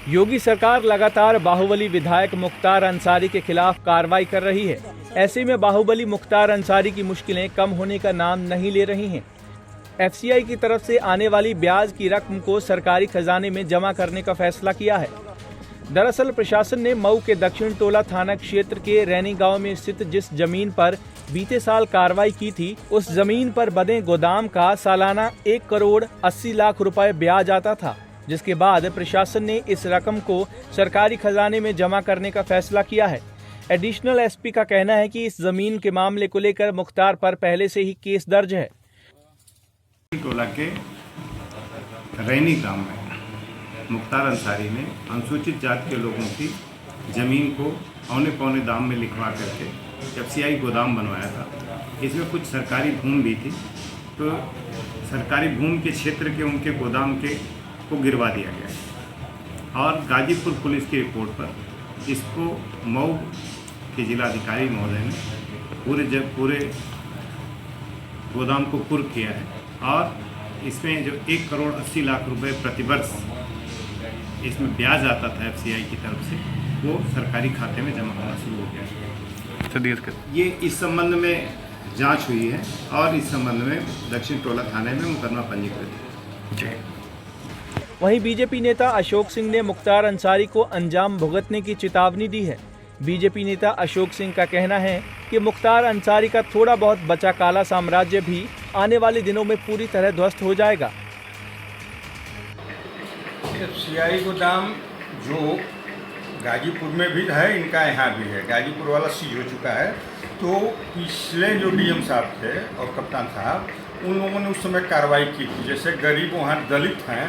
योगी सरकार लगातार बाहुबली विधायक मुख्तार अंसारी के खिलाफ कार्रवाई कर रही है। ऐसे में बाहुबली मुख्तार अंसारी की मुश्किलें कम होने का नाम नहीं ले रही हैं। एफसीआई की तरफ से आने वाली ब्याज की रकम को सरकारी खजाने में जमा करने का फैसला किया है। दरअसल प्रशासन ने मऊ के दक्षिण टोला थाना क्षेत्र के रैनी गांव में स्थित जिस जमीन पर बीते साल कार्रवाई की थी, उस जमीन पर बने गोदाम का सालाना 1 करोड़ 80 लाख रुपए ब्याज आता था, जिसके बाद प्रशासन ने इस रकम को सरकारी खजाने में जमा करने का फैसला किया है। एडिशनल एसपी का कहना है कि इस जमीन के मामले को लेकर मुख्तार पर पहले से ही केस दर्ज है। टोला के रैनी गांव में मुख्तार अंसारी ने अनुसूचित जाति के लोगों की ज़मीन को औने पौने दाम में लिखवा करके एफसीआई गोदाम बनवाया था। इसमें कुछ सरकारी भूमि भी थी, तो सरकारी भूमि के क्षेत्र के उनके गोदाम को गिरवा दिया गया और गाजीपुर पुलिस की रिपोर्ट पर इसको मऊ के जिलाधिकारी महोदय ने पूरे गोदाम को कुर्क किया है और इसमें जो 1 करोड़ 80 लाख रुपए प्रतिवर्ष इसमें ब्याज आता था एफसीआई की तरफ से, वो सरकारी खाते में जमा होना शुरू हो गया। ये इस संबंध में जांच हुई है और इस संबंध में दक्षिण टोला थाने में मुकदमा पंजीकृत है। वहीं बीजेपी नेता अशोक सिंह ने मुख्तार अंसारी को अंजाम भुगतने की चेतावनी दी है। बीजेपी नेता अशोक सिंह का कहना है कि मुख्तार अंसारी का थोड़ा बहुत बचा काला साम्राज्य भी आने वाले दिनों में पूरी तरह ध्वस्त हो जाएगा। एफसीआई गोदाम जो गाजीपुर में भी है, इनका यहाँ भी है। गाजीपुर वाला सीज हो चुका है, तो पिछले जो डीएम साहब थे और कप्तान साहब, उन लोगों ने उस समय कार्रवाई की थी। जैसे गरीब वहाँ दलित हैं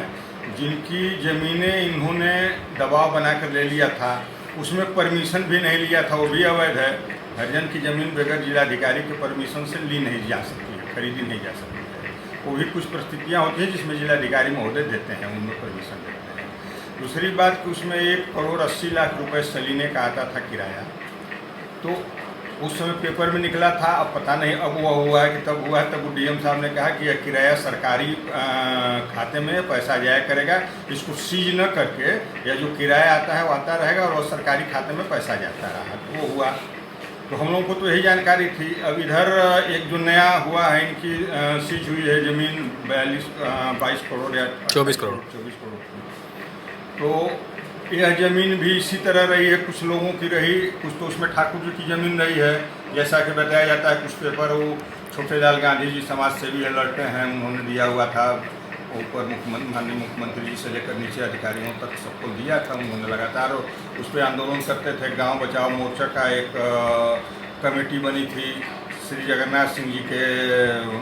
जिनकी ज़मीनें इन्होंने दबाव बनाकर ले लिया था, उसमें परमिशन भी नहीं लिया था, वो भी अवैध है। हरिजन की ज़मीन बगैर जिलाधिकारी के परमिशन से ली नहीं जा सकती है, खरीदी नहीं जा सकती है। वो भी कुछ परिस्थितियाँ होती हैं जिसमें जिलाधिकारी महोदय देते हैं, उनमें परमिशन देते हैं। दूसरी बात कि उसमें 1 करोड़ 80 लाख रुपए सलीने का आता था किराया, तो उस समय पेपर में निकला था। अब पता नहीं अब वो हुआ है कि तब हुआ है, तब वो डीएम साहब ने कहा कि यह किराया सरकारी खाते में पैसा जाया करेगा, इसको सीज न करके या जो किराया आता है वो आता रहेगा और वो सरकारी खाते में पैसा जाता रहा। तो वो हुआ, तो हम लोगों को तो यही जानकारी थी। अब इधर एक जो नया हुआ है, इनकी सीज हुई है ज़मीन 22 करोड़ या 24 करोड़ तो यह ज़मीन भी इसी तरह रही है। कुछ लोगों की रही, कुछ तो उसमें ठाकुर जी की ज़मीन रही है, जैसा कि बताया जाता है। कुछ पेपर वो छोटेलाल गांधी जी समाज सेवी है, लड़ते हैं, उन्होंने दिया हुआ था। ऊपर माननीय मुख्यमंत्री जी से लेकर नीचे अधिकारियों तक सबको दिया था। उन्होंने लगातार उस पर आंदोलन करते थे। गांव बचाओ मोर्चा का एक कमेटी बनी थी श्री जगन्नाथ सिंह जी के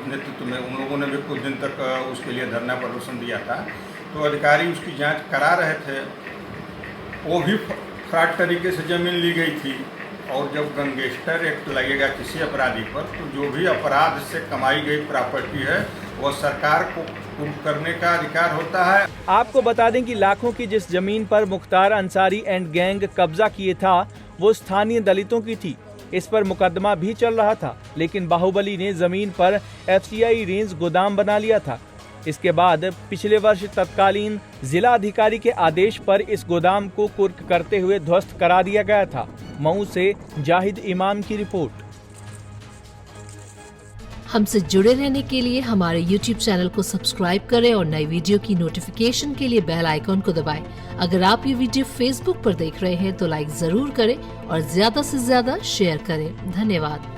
नेतृत्व में, उन लोगों ने भी कुछ दिन तक उसके लिए धरना प्रदर्शन दिया था। तो अधिकारी उसकी जांच करा रहे थे। वो भी फ्रॉड तरीके से ज़मीन ली गई थी। और जब गैंगस्टर एक्ट लगेगा किसी अपराधी पर, तो जो भी अपराध से कमाई गई प्रॉपर्टी है वह सरकार को कुर्क करने का अधिकार होता है। आपको बता दें कि लाखों की जिस जमीन पर मुख्तार अंसारी एंड गैंग कब्जा किए था, वो स्थानीय दलितों की थी। इस पर मुकदमा भी चल रहा था, लेकिन बाहुबली ने जमीन पर एफसीआई रेंज गोदाम बना लिया था। इसके बाद पिछले वर्ष तत्कालीन जिला अधिकारी के आदेश पर इस गोदाम को कुर्क करते हुए ध्वस्त करा दिया गया था। मऊ से जाहिद इमाम की रिपोर्ट। हमसे जुड़े रहने के लिए हमारे YouTube चैनल को सब्सक्राइब करें और नई वीडियो की नोटिफिकेशन के लिए बेल आइकॉन को दबाएं। अगर आप ये वीडियो Facebook पर देख रहे हैं तो लाइक जरूर करें और ज्यादा से ज्यादा शेयर करें। धन्यवाद।